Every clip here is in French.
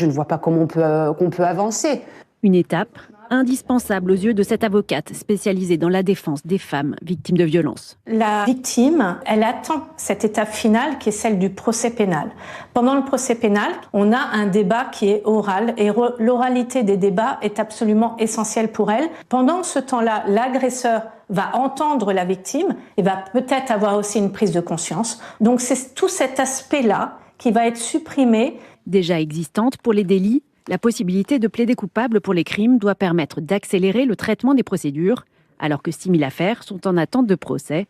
Je ne vois pas comment qu'on peut avancer. Une étape indispensable aux yeux de cette avocate spécialisée dans la défense des femmes victimes de violences. La victime, elle attend cette étape finale qui est celle du procès pénal. Pendant le procès pénal, on a un débat qui est oral et l'oralité des débats est absolument essentielle pour elle. Pendant ce temps-là, l'agresseur va entendre la victime et va peut-être avoir aussi une prise de conscience. Donc c'est tout cet aspect-là qui va être supprimé. Déjà existante pour les délits, la possibilité de plaider coupable pour les crimes doit permettre d'accélérer le traitement des procédures, alors que 6 000 affaires sont en attente de procès.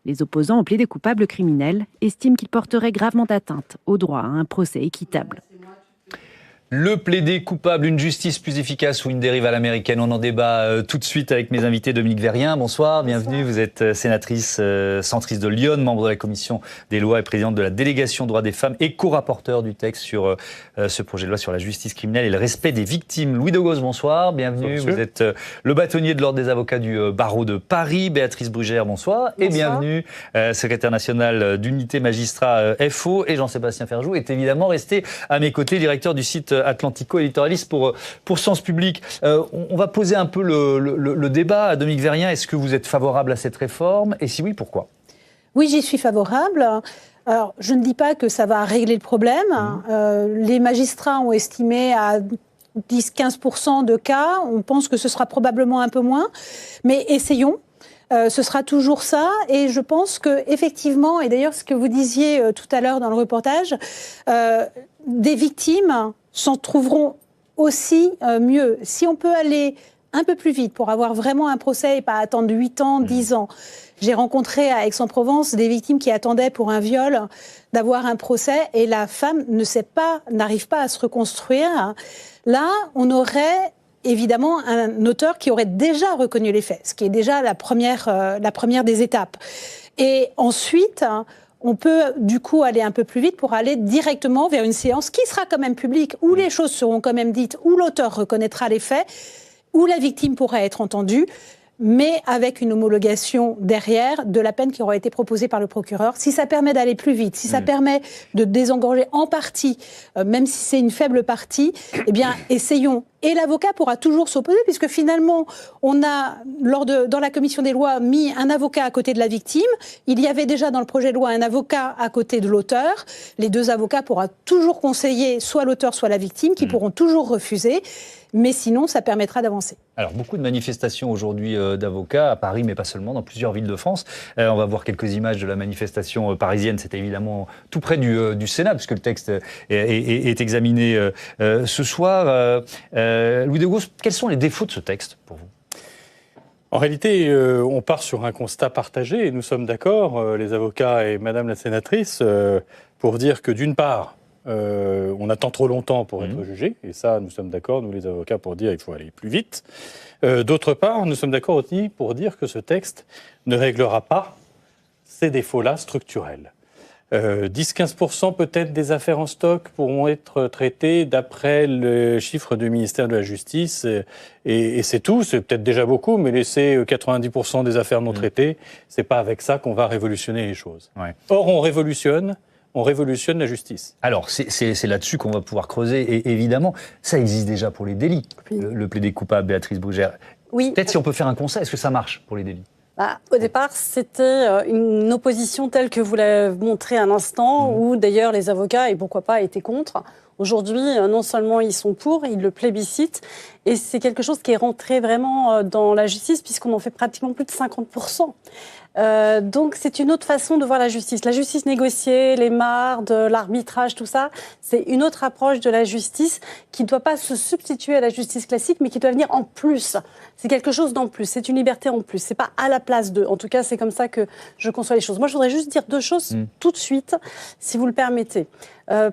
Les opposants au plaidé coupable criminel estiment qu'il porterait gravement atteinte au droit à un procès équitable. Le plaider coupable, une justice plus efficace ou une dérive à l'américaine? On en débat tout de suite avec mes invités. Dominique Vérien, bonsoir, bienvenue. Vous êtes sénatrice centriste de l'Yonne, membre de la commission des lois et présidente de la délégation droits des femmes et co-rapporteur du texte sur ce projet de loi sur la justice criminelle et le respect des victimes. Louis Degos, bonsoir, bienvenue. Bonsoir. Vous êtes le bâtonnier de l'Ordre des avocats du barreau de Paris. Béatrice Brugère, bonsoir. Et bienvenue, secrétaire national d'unité magistrat FO. Et Jean-Sébastien Ferjou est évidemment resté à mes côtés, directeur du site Atlantico-éditorialiste pour Sens Public. On va poser un peu le débat. À Dominique Vérien, est-ce que vous êtes favorable à cette réforme? Et si oui, pourquoi? Oui, j'y suis favorable. Alors, je ne dis pas que ça va régler le problème. Les magistrats ont estimé à 10-15% de cas. On pense que ce sera probablement un peu moins. Mais essayons. Ce sera toujours ça. Et je pense qu'effectivement, et d'ailleurs ce que vous disiez tout à l'heure dans le reportage, des victimes s'en trouveront aussi mieux. Si on peut aller un peu plus vite pour avoir vraiment un procès et pas attendre 8 ans, 10 ans. J'ai rencontré à Aix-en-Provence des victimes qui attendaient pour un viol d'avoir un procès et la femme n'arrive pas à se reconstruire. Là, on aurait évidemment un auteur qui aurait déjà reconnu les faits, ce qui est déjà la première des étapes. Et ensuite, on peut du coup aller un peu plus vite pour aller directement vers une séance qui sera quand même publique, où les choses seront quand même dites, où l'auteur reconnaîtra les faits, où la victime pourra être entendue, mais avec une homologation derrière de la peine qui aura été proposée par le procureur. Si ça permet d'aller plus vite, si ça permet de désengorger en partie, même si c'est une faible partie, eh bien, essayons. Et l'avocat pourra toujours s'opposer, puisque finalement, on a, dans la commission des lois, mis un avocat à côté de la victime. Il y avait déjà dans le projet de loi un avocat à côté de l'auteur. Les deux avocats pourront toujours conseiller soit l'auteur, soit la victime, qui pourront toujours refuser. Mais sinon, ça permettra d'avancer. Alors, beaucoup de manifestations aujourd'hui d'avocats, à Paris, mais pas seulement, dans plusieurs villes de France. On va voir quelques images de la manifestation parisienne. C'était évidemment tout près du Sénat, puisque le texte est examiné ce soir. Louis Degos, quels sont les défauts de ce texte pour vous? En réalité, on part sur un constat partagé, et nous sommes d'accord, les avocats et Madame la sénatrice, pour dire que d'une part, on attend trop longtemps pour être jugé, et ça, nous sommes d'accord, nous les avocats, pour dire qu'il faut aller plus vite. D'autre part, nous sommes d'accord aussi pour dire que ce texte ne réglera pas ces défauts-là structurels. 10-15% peut-être des affaires en stock pourront être traitées d'après le chiffre du ministère de la Justice, et c'est tout, c'est peut-être déjà beaucoup, mais laisser 90% des affaires non traitées, c'est pas avec ça qu'on va révolutionner les choses. Ouais. Or, on révolutionne la justice. Alors, c'est là-dessus qu'on va pouvoir creuser. Et évidemment, ça existe déjà pour les délits. Oui. Le plaidé coupable, Béatrice Brugère. Oui. Peut-être si on peut faire un constat, est-ce que ça marche pour les délits? Au départ, c'était une opposition telle que vous l'avez montré à l'instant, où d'ailleurs les avocats, et pourquoi pas, étaient contre. Aujourd'hui, non seulement ils sont pour, ils le plébiscitent, et c'est quelque chose qui est rentré vraiment dans la justice, puisqu'on en fait pratiquement plus de 50%. Donc c'est une autre façon de voir la justice. La justice négociée, les mardes, l'arbitrage, tout ça, c'est une autre approche de la justice qui ne doit pas se substituer à la justice classique, mais qui doit venir en plus. C'est quelque chose d'en plus, c'est une liberté en plus, c'est pas à la place d'eux. En tout cas, c'est comme ça que je conçois les choses. Moi, je voudrais juste dire deux choses tout de suite, si vous le permettez.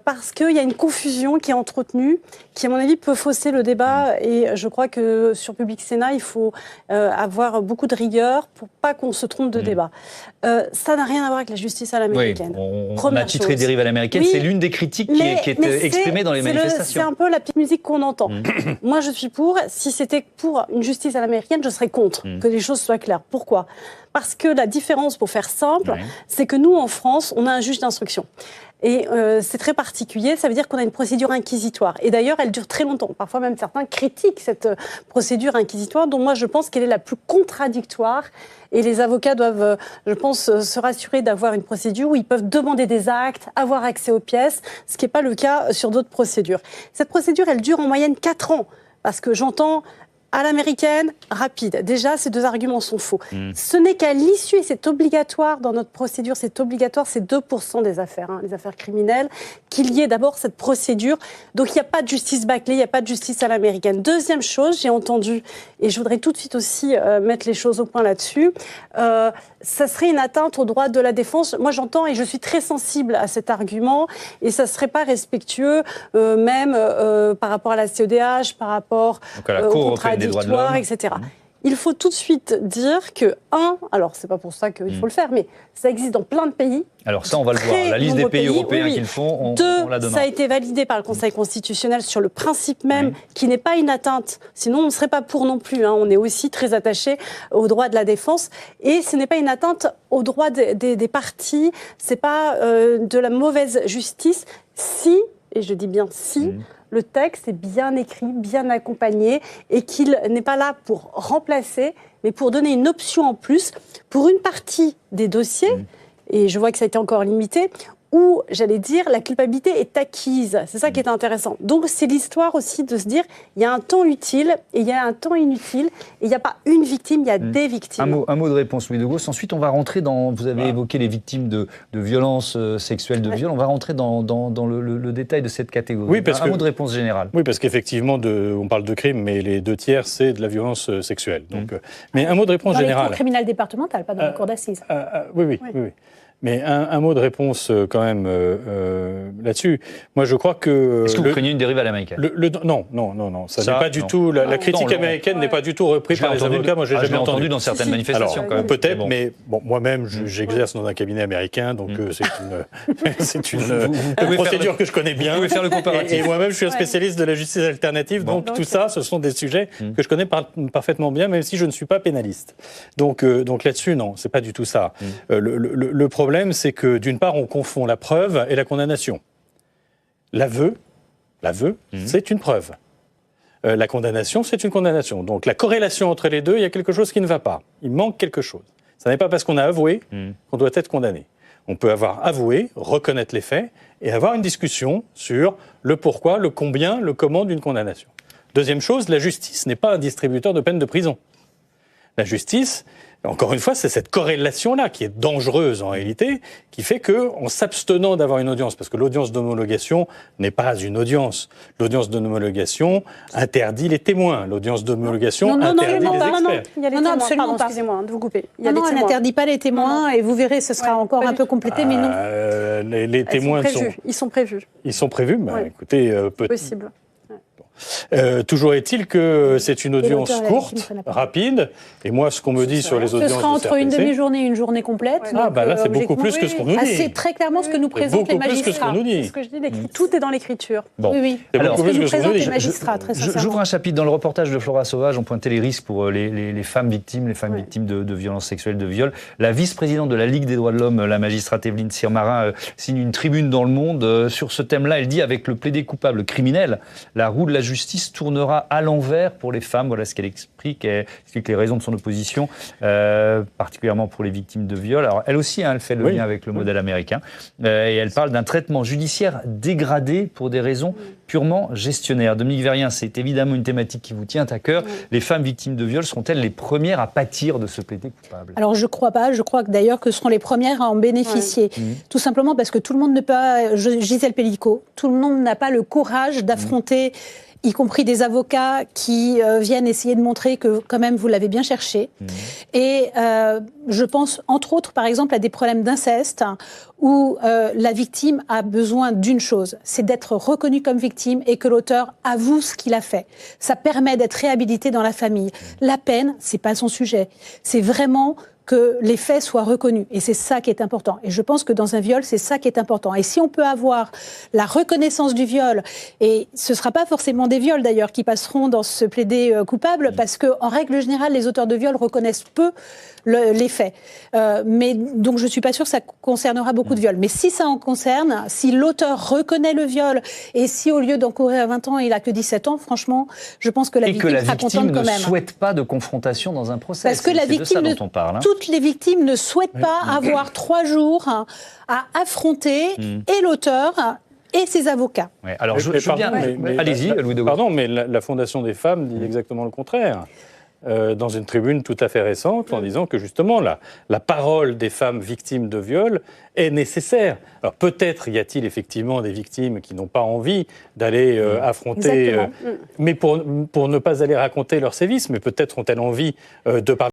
Parce qu'il y a une confusion qui est entretenue, qui, à mon avis, peut fausser le débat. Et je crois que sur Public Sénat, il faut avoir beaucoup de rigueur pour pas qu'on se trompe de débat. Ça n'a rien à voir avec la justice à l'américaine. Oui, on a titré dérive à l'américaine. Oui, c'est l'une des critiques qui est exprimée dans les manifestations. C'est un peu la petite musique qu'on entend. Moi, je suis pour. Si c'était pour une justice à l'américaine, je serais contre. Que les choses soient claires. Pourquoi ? Parce que la différence, pour faire simple, c'est que nous, en France, on a un juge d'instruction. Et c'est très particulier, ça veut dire qu'on a une procédure inquisitoire. Et d'ailleurs, elle dure très longtemps. Parfois même certains critiquent cette procédure inquisitoire, dont moi je pense qu'elle est la plus contradictoire. Et les avocats doivent, je pense, se rassurer d'avoir une procédure où ils peuvent demander des actes, avoir accès aux pièces, ce qui n'est pas le cas sur d'autres procédures. Cette procédure, elle dure en moyenne 4 ans, parce que j'entends à l'américaine, rapide. Déjà, ces 2 arguments sont faux. Ce n'est qu'à l'issue, et c'est obligatoire dans notre procédure, c'est obligatoire, c'est 2% des affaires, les affaires criminelles, qu'il y ait d'abord cette procédure. Donc, il n'y a pas de justice bâclée, il n'y a pas de justice à l'américaine. Deuxième chose, j'ai entendu, et je voudrais tout de suite aussi mettre les choses au point là-dessus, ça serait une atteinte au droit de la défense. Moi, j'entends et je suis très sensible à cet argument, et ça ne serait pas respectueux, même par rapport à la CEDH, par rapport au contradictoire, etc. Il faut tout de suite dire que, alors c'est pas pour ça qu'il faut le faire, mais ça existe dans plein de pays. Alors ça, on va le voir. La liste des pays européens qui le font, on la donne. Ça a été validé par le Conseil constitutionnel sur le principe même qui n'est pas une atteinte. Sinon, on ne serait pas pour non plus. On est aussi très attaché au droit de la défense. Et ce n'est pas une atteinte au droit des parties. C'est pas de la mauvaise justice si, et je dis bien si, le texte est bien écrit, bien accompagné et qu'il n'est pas là pour remplacer, mais pour donner une option en plus pour une partie des dossiers, et je vois que ça a été encore limité, où, j'allais dire, la culpabilité est acquise. C'est ça qui est intéressant. Donc, c'est l'histoire aussi de se dire, il y a un temps utile et il y a un temps inutile, et il n'y a pas une victime, il y a des victimes. Un mot de réponse, Louis de Gauss. Ensuite, on va rentrer dans, vous avez évoqué les victimes de violences sexuelles, de viols, on va rentrer dans le détail de cette catégorie. Oui, parce un mot de réponse générale. Oui, parce qu'effectivement, on parle de crime, mais les 2 tiers, c'est de la violence sexuelle. Donc, mais un mot de réponse générale. Dans les cours criminelles départementales, pas dans les cours d'assises. Oui. Mais un mot de réponse quand même là-dessus. Moi, je crois que... Est-ce que vous craignez une dérive à l'américaine ? Non. Ça n'est pas du tout... La critique américaine n'est pas du tout reprise par les avocats. Moi, j'ai jamais entendu dans certaines manifestations. Alors, peut-être, mais bon, moi-même, j'exerce dans un cabinet américain, donc c'est une procédure que je connais bien. Vous pouvez faire le comparatif. Et moi-même, je suis un spécialiste de la justice alternative, donc tout ça, ce sont des sujets que je connais parfaitement bien, même si je ne suis pas pénaliste. Donc là-dessus, non, c'est pas du tout ça. Le problème, c'est que d'une part, on confond la preuve et la condamnation. L'aveu, c'est une preuve. La condamnation, c'est une condamnation. Donc la corrélation entre les deux, il y a quelque chose qui ne va pas. Il manque quelque chose. Ce n'est pas parce qu'on a avoué qu'on doit être condamné. On peut avoir avoué, reconnaître les faits et avoir une discussion sur le pourquoi, le combien, le comment d'une condamnation. Deuxième chose, la justice n'est pas un distributeur de peine de prison. La justice, encore une fois, c'est cette corrélation-là qui est dangereuse en réalité, qui fait qu'en s'abstenant d'avoir une audience, parce que l'audience d'homologation n'est pas une audience. L'audience d'homologation interdit les témoins. L'audience d'homologation interdit les experts. Il y a les témoins. Pardon, excusez-moi de vous couper. Non, elle n'interdit pas les témoins, et vous verrez, ce sera encore un peu complété, mais non. Les témoins Ils sont prévus. Ils sont prévus, écoutez, possible. Toujours est-il que c'est une audience courte, rapide, et moi ce qu'on me dit sur les audiences de ce sera entre une demi-journée et une journée complète. Là c'est beaucoup plus que ce qu'on nous dit. C'est très clairement ce que nous présentent les magistrats. Beaucoup plus que ce qu'on nous dit. C'est ce que je dis, tout est dans l'écriture. Bon. Oui. C'est beaucoup plus que ce qu'on nous dit. Les magistrats, très sincèrement. J'ouvre un chapitre dans le reportage de Flora Sauvage, on pointait les risques pour les femmes victimes, victimes de violences sexuelles, de viols. La vice-présidente de la Ligue des droits de l'homme, la magistrate Evelyne Sirmarin, signe une tribune dans Le Monde sur ce thème-là. Elle dit, avec le plaidé coupable criminel, la roue de la justice tournera à l'envers pour les femmes. Voilà ce qu'elle explique. Elle explique les raisons de son opposition, particulièrement pour les victimes de viol. Alors, elle aussi, elle fait le lien avec le modèle américain. Et elle parle d'un traitement judiciaire dégradé pour des raisons purement gestionnaires. Dominique Vérien, c'est évidemment une thématique qui vous tient à cœur. Les femmes victimes de viol seront-elles les premières à pâtir de ce plaidé coupable ? Alors, je ne crois pas. Je crois que d'ailleurs que ce seront les premières à en bénéficier. Tout simplement parce que tout le monde ne peut pas... Gisèle Pellico, tout le monde n'a pas le courage d'affronter... y compris des avocats qui viennent essayer de montrer que, quand même, vous l'avez bien cherché. Et je pense, entre autres, par exemple, à des problèmes d'inceste, où la victime a besoin d'une chose, c'est d'être reconnue comme victime et que l'auteur avoue ce qu'il a fait. Ça permet d'être réhabilité dans la famille. La peine, c'est pas son sujet. C'est vraiment que les faits soient reconnus. Et c'est ça qui est important. Et je pense que dans un viol, c'est ça qui est important. Et si on peut avoir la reconnaissance du viol, et ce ne sera pas forcément des viols d'ailleurs qui passeront dans ce plaidé coupable, parce qu'en règle générale, les auteurs de viol reconnaissent peu les faits. Mais donc je ne suis pas sûre que ça concernera beaucoup de viols. Mais si ça en concerne, si l'auteur reconnaît le viol, et si au lieu d'encourir 20 ans, il n'a que 17 ans, franchement, je pense que la victime sera contente quand même. Et que la victime ne souhaite pas de confrontation dans un procès. Parce que la victime, toutes les victimes ne souhaitent pas avoir 3 jours à affronter et l'auteur et ses avocats. Ouais, alors je veux bien... Allez-y, Louis de Gaulle. Pardon, mais la Fondation des femmes dit exactement le contraire. Dans une tribune tout à fait récente, en disant que justement la parole des femmes victimes de viol est nécessaire. Alors peut-être y a-t-il effectivement des victimes qui n'ont pas envie d'aller affronter, mais pour ne pas aller raconter leurs sévices, mais peut-être ont-elles envie de parler